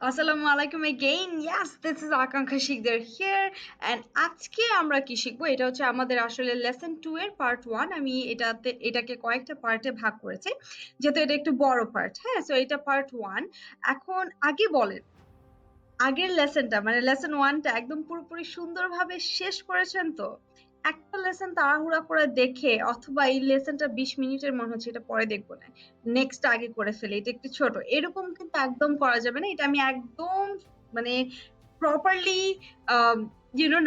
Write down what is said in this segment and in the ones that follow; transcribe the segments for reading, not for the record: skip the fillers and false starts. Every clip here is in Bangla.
আসসালামু আলাইকুম again. Yes, this is আকাঙ্ক্ষা শিকদার here and আজকে আমরা কি শিখবো এটা হচ্ছে আমাদের আসলে লেসন 2 এর পার্ট 1 আমি এটাকে কয়েকটা পার্টে ভাগ করেছি যেহেতু এটা একটু বড় পার্ট হ্যাঁ সো এটা পার্ট 1 এখন আগে বলেন আগের লেসনটা মানে লেসন 1 টা একদম পুরোপুরি সুন্দরভাবে শেষ করেছেন তো একটা লেসন তাড়াহুড়া করে দেখে অথবা এই লেসনটা 20 মিনিটের মনে হচ্ছে এটা পরে দেখবো না নেক্সট আগে করে ফেলে এটা একটু ছোট এরকম কিন্তু একদম করা যাবে না এটা আমি একদম মানে প্রপারলি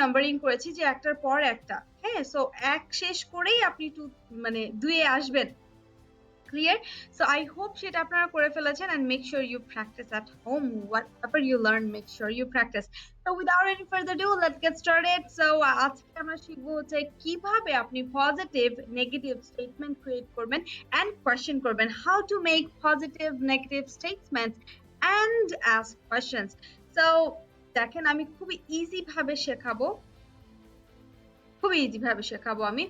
নাম্বারিং করেছি যে একটার পর একটা হ্যাঁ সো এক শেষ করেই আপনি মানে দুয়ে আসবেন clear so I hope সেটা আপনারা করে ফেলেছেন and make sure you practice at home whatever you learn make sure you practice so without any further ado let's get started so আজকে আমরা শিখবো হচ্ছে কিভাবে আপনি positive negative statement create করবেন and question করবেন how to make positive negative statements and ask questions so দেখেন আমি খুবই ইজি ভাবে শেখাবো খুবই ইজি ভাবে শেখাবো আমি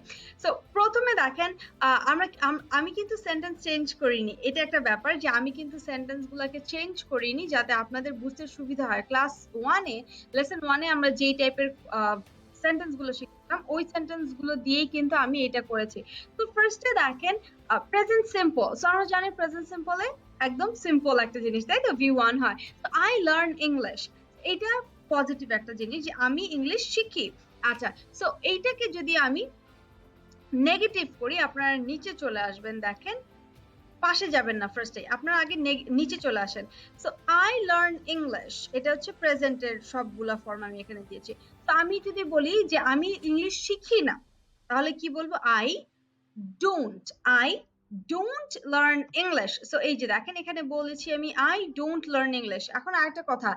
সো প্রথমে দেখেন আমি কিন্তু সেন্টেন্স চেঞ্জ করিনি এটা একটা ব্যাপার যে আমি কিন্তু সেন্টেন্স গুলাকে চেঞ্জ করিনি যাতে আপনাদের বুঝতে সুবিধা হয় ক্লাস 1 এ লেসন 1 এ আমরা যেই টাইপের সেন্টেন্স গুলো শিখতাম ওই সেন্টেন্স গুলো দিয়েই কিন্তু আমি এটা করেছি তো ফার্স্টে দেখেন প্রেজেন্ট সিম্পল সো আমরা জানি প্রেজেন্ট সিম্পলে একদম সিম্পল একটা জিনিস তাই তো V1 হয় তো আই লার্ন ইংলিশ এটা পজিটিভ একটা জিনিস যে আমি ইংলিশ শিখি আচ্ছা সো এইটাকে যদি আমি নেগেটিভ করি আপনারা নিচে চলে আসবেন দেখেন পাশে যাবেন না ফার্স্টে আপনারা আগে নিচে চলে আসেন সো আই লার্ন ইংলিশ এটা হচ্ছে প্রেজেন্টের সবগুলা ফর্ম আমি এখানে দিয়েছি তো আমি যদি বলি যে আমি ইংলিশ শিখি না তাহলে কি বলবো I don't learn English so এই যে দেখেন এখানে বলেছি আমি আই ডোন্ট লার্ন ইংলিশ এখন আরেকটা কথা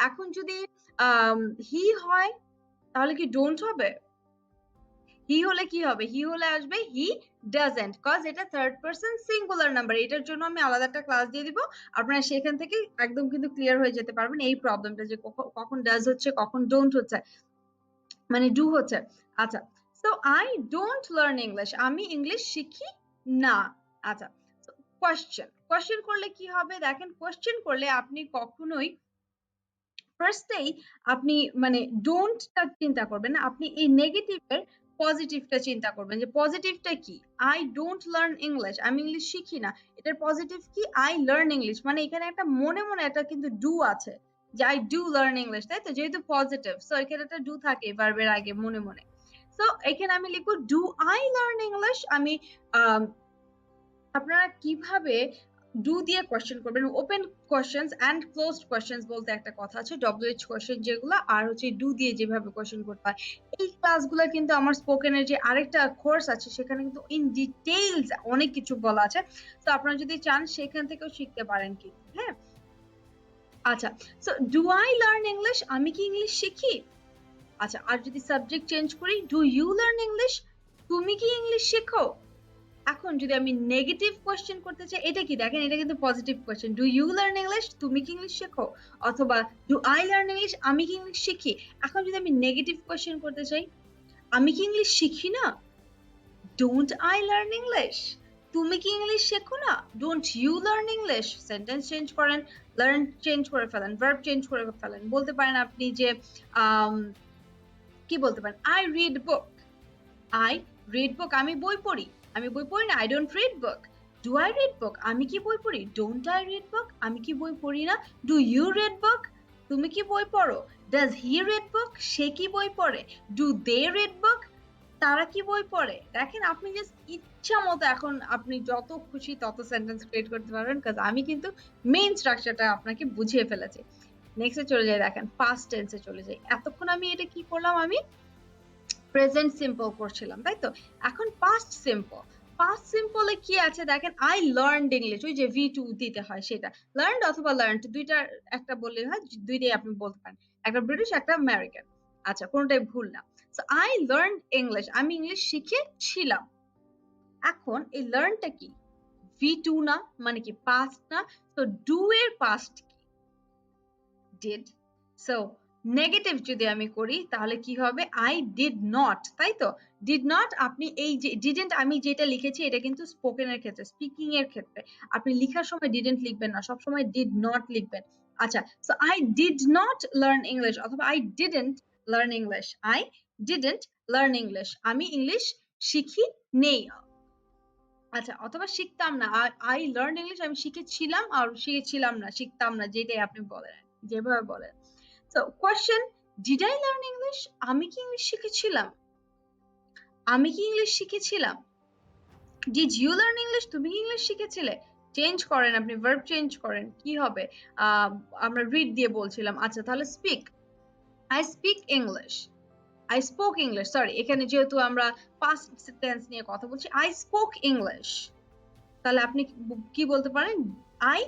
এখন যদি হি হয় তাহলে কি ডোন্ট হবে হি হলে কি হবে হি হলে আসবে হি ডাজেন্ট কজ এটা থার্ড পারসন সিঙ্গুলার নাম্বার এটার জন্য আমি আলাদা একটা ক্লাস দিয়ে দিব আপনারা সেখান থেকে একদম কিন্তু ক্লিয়ার হয়ে যেতে পারবেন এই প্রবলেমটা যে কখন ডাজ হচ্ছে কখন ডোন্ট হচ্ছে মানে ডু হচ্ছে আচ্ছা so I don't learn English আমি ইংলিশ শিখি না আচ্ছা কোয়েশ্চেন করলে কি হবে দেখেন কোয়েশ্চেন করলে আপনি কখনোই ফার্স্টেই আপনি মানে ডোন্টটা চিন্তা করবেন না আপনি এই নেগেটিভের পজিটিভটা চিন্তা করবেন যে পজিটিভটা কি আই ডোন্ট লার্ন ইংলিশ আমি ইংলিশ শিখি না এটার পজিটিভ কি আই লার্ন ইংলিশ মানে এখানে একটা মনে মনে একটা কিন্তু ডু আছে যে আই ডু লার্ন ইংলিশ তাই তো যেহেতু পজিটিভ সো এখানে একটা ডু থাকে ভার্বের আগে মনে মনে সো এখানে আমি লিখবো ডু আই লার্ন ইংলিশ আমি আপনারা কিভাবে ডু দিয়ে কোয়েশ্চেন করবেন open questions and closed questions বলতে একটা কথা আছে ডব্লিউএইচ কোয়েশ্চেন যেগুলো আর হচ্ছে ডু দিয়ে যেভাবে কোয়েশ্চেন করতে হয় এই ক্লাসগুলো কিন্তু আমার স্পোকেনের যে আরেকটা কোর্স আছে সেখানে কিন্তু ইন ডিটেইলস অনেক কিছু বলা আছে তো আপনারা যদি চান সেখান থেকেও শিখতে পারেন কিন্তু হ্যাঁ আচ্ছা so do I learn English আমি কি ইংলিশ শিখি আচ্ছা আর যদি সাবজেক্ট চেঞ্জ করি ডু ইউ লার্ন ইংলিশ তুমি কি ইংলিশ শেখো এখন যদি আমি নেগেটিভ কোয়েশ্চেন করতে চাই এটা কি দেখেন এটা কিন্তু positive question do you learn English তুমি কি ইংলিশ শেখো অথবা ডু আই লার্ন ইংলিশ আমি কি ইংলিশ শিখি এখন যদি আমি নেগেটিভ কোয়েশ্চেন করতে চাই আমি কি ইংলিশ শিখি না ডোন্ট আই লার্ন ইংলিশ তুমি কি ইংলিশ শেখো না don't you learn English sentence change করেন লার্ন চেঞ্জ করে ফেলেন ভার্ব চেঞ্জ করে ফেলেন বলতে পারেন আপনি যে কি বলতে পারেন আই রিড বুক আমি বই পড়ি না I don't read book do I read বুক আমি কি বই পড়ি ডোন্ট আই রিড বুক আমি কি বই পড়ি না ডু ইউ রিড বুক তুমি কি বই পড়ো ডাজ হি রিড বুক সে কি বই পড়ে ডু দে রিড বুক তারা কি বই পড়ে দেখেন আপনি জাস্ট ইচ্ছা মতো এখন আপনি যত খুশি তত সেন্টেন্স ক্রিয়েট করতে পারবেন কাজ আমি কিন্তু মেইন স্ট্রাকচারটা আপনাকে বুঝিয়ে ফেলেছি নেক্সটে চলে যাই দেখেন পাস্ট টেন্সে চলে যাই এতক্ষণ আমি এটা কি করলাম আমি প্রেজেন্ট সিম্পল করছিলাম তাই তো এখন পাস্ট সিম্পলে কি আছে দেখেন আই লার্নড ইংলিশ ওই যে V2 দিতে হয় সেটা লার্নড অথবা লার্নড দুইটার একটা বললে হয় দুইটাই আপনি বলতে পারেন একটা ব্রিটিশ একটা আমেরিকান আচ্ছা কোনটাই ভুল না সো আই লার্নড ইংলিশ আমি ইংলিশ শিখেছিলাম এখন এই লার্নটা কি V2 না মানে কি পাস্ট না তো ডু এর পাস্ট কি ডিড সো নেগেটিভ যদি আমি করি তাহলে কি হবে আই ডিড নট তাই তো ডিড নট আপনি এই যে ডিডেন্ট আমি যেটা লিখেছি এটা কিন্তু স্পোকেনের ক্ষেত্রে স্পিকিং এর ক্ষেত্রে আপনি লেখার সময় ডিডেন্ট লিখবেন না সব সময় ডিড নট লিখবেন আচ্ছা, so I did not learn English অথবা I didn't learn English. I didn't learn English. আমি ইংলিশ শিখি নেই। আচ্ছা, অথবা শিখতাম না। I learned English আমি শিখেছিলাম আর শিখেছিলাম না, শিখতাম না, যেটাই আপনি বলেন, যেভাবে বলেন। So question, did I learn English? আমি কি ইংলিশ শিখেছিলাম? আমি কি ইংলিশ শিখেছিলাম? Did you learn English? তুমি কি ইংলিশ শিখেছিলে? চেঞ্জ করেন, আপনি ভার্ব চেঞ্জ করেন, কি হবে? আমরা রিড দিয়ে বলছিলাম। আচ্ছা, তাহলে speak. I speak English. I spoke English. Sorry, এখানে যেহেতু আমরা পাস্ট টেন্স নিয়ে কথা বলছি, I spoke English. তাহলে আপনি কি বলতে পারেন? I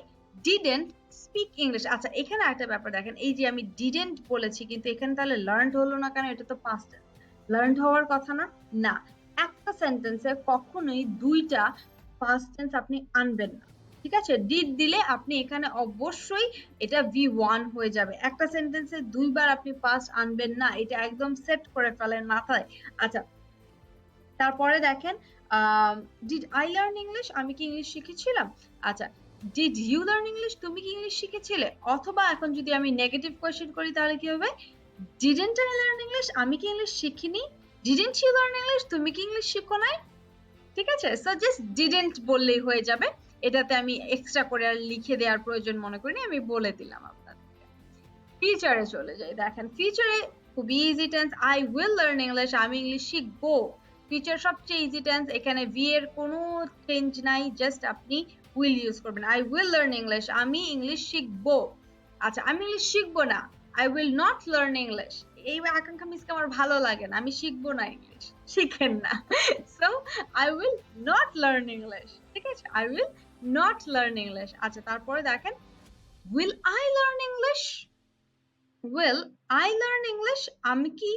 didn't speak English. আচ্ছা, এখানে একটা ব্যাপার দেখেন, এই যে আমি didn't বলেছি, কিন্তু এখানে তাহলে learned হলো না কেন? এটা তো past tense, learned হওয়ার কথা না? না, একটা সেন্টেন্সে কখনোই দুইটা past tense আপনি আনবেন না, ঠিক আছে? ডিড দিলে আপনি এখানে অবশ্যই এটা V1 হয়ে যাবে। একটা সেন্টেন্সে দুইবার আপনি past আনবেন না, এটা একদম সেট করে ফেলেন মাথায়। আচ্ছা, তারপরে দেখেন, ডিড আই লার্ন ইংলিশ? আমি কি ইংলিশ শিখেছিলাম? আচ্ছা, ডিড ইউ লার্ন ইংলিশ? তুমি কি ইংলিশ শিখেছিলে? অথবা এখন যদি আমি নেগেটিভ কোয়েশ্চেন করি তাহলে কি হবে? Didn't I learn English? আমি কি ইংলিশ শিখিনি? Didn't you learn English? তুমি কি ইংলিশ শিখো নাই? ঠিক আছে, সো জাস্ট ডিডন্ট বললেই হয়ে যাবে। এটাতে আমি এক্সট্রা করে আর লিখে দেওয়ার প্রয়োজন মনে করিনি, আমি বলে দিলাম আপনাদেরকে। ফিউচারে চলে যাই। দেখেন, ফিউচারে খুব easy tense, I will learn English. আমি ইংলিশ শিখবো। ফিউচার সবচেয়ে ইজি টেন্স, এখানে ভি এর কোনো চেঞ্জ নাই, জাস্ট আপনি উইল ইউজ করবেন। আই উইল লার্ন ইংলিশ, আমি ইংলিশ শিখবো। আচ্ছা, আমি ইংলিশ শিখবো না, I will not learn English. এই আকাঙ্ক্ষা মিসকে আমার ভালো লাগে না, আমি শিখবো না ইংলিশ, শিখেন না। So I will not learn English, ঠিক আছে? I will not learn English. আচ্ছা, তারপরে দেখেন, will I learn English? Will I learn English? আমি কি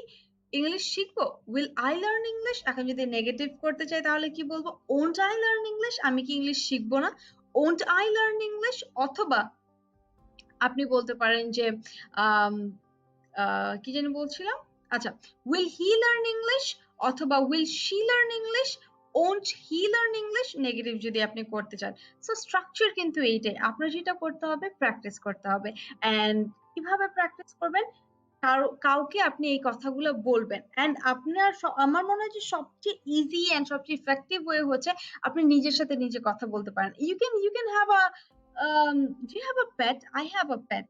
ইংলিশ শিখবো? Will I learn English? এখন যদি নেগেটিভ করতে চাই তাহলে কি বলবো? Won't I learn English? আমি কি ইংলিশ শিখবো না? Won't I learn English? অথবা আপনি বলতে পারেন যে কি জানি বলছিলাম? আচ্ছা, উইল হি লার্ন ইংলিশ? অথবা will she learn English? Won't he learn English? Negative যদি আপনি করতে চান। সো স্ট্রাকচার কিন্তু এইটাই। আপনার যেটা করতে হবে, প্র্যাকটিস করতে হবে। অ্যান্ড কিভাবে প্র্যাকটিস করবেন? কাউকে আপনি এই কথাগুলো বলবেন। অ্যান্ড আপনার আমার মনে হয় যে সবচেয়ে ইজি অ্যান্ড সবচেয়ে ইফেক্টিভ ওয়ে হচ্ছে আপনি নিজের সাথে নিজে কথা বলতে পারেন। You can have a do you have a pet? I have a pet.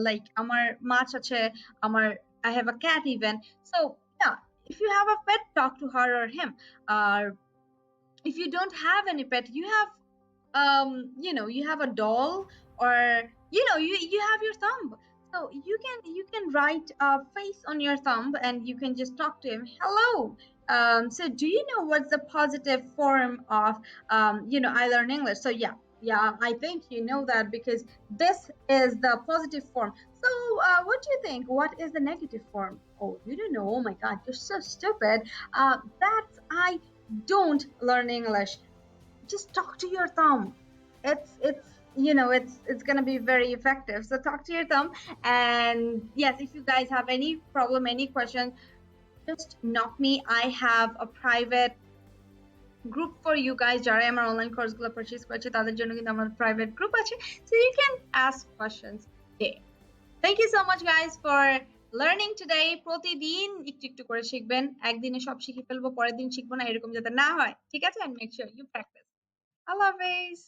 Like আমার মাছ আছে, আমার I have a cat even. So yeah, if you have a pet, talk to her or him. If you don't have any pet, you have you have a doll, or you have your thumb. So you can write a face on your thumb and you can just talk to him. Hello, so do you know what's the positive form of I learn English? So yeah, I think you know that because this is the positive form. So what do you think? What is the negative form? Oh, you don't know? Oh my god, you're so stupid. That's I don't learn English. Just talk to your thumb. It's gonna be very effective. So talk to your thumb. And yes, if you guys have any problem, any question, just knock me. I have a private group for you guys. যারা আমার অনলাইন কোর্সগুলো পারচেজ করেছে তাদের জন্য কিন্তু আমার প্রাইভেট গ্রুপ আছে, so you can ask questions there. Thank you so much guys for learning today. প্রতিদিন একটু একটু করে শিখবেন, একদিনে সব শিখে ফেলবো, পরের দিন শিখবো না, এরকম যাতে না হয়, ঠিক আছে? And make sure you practice. I love it.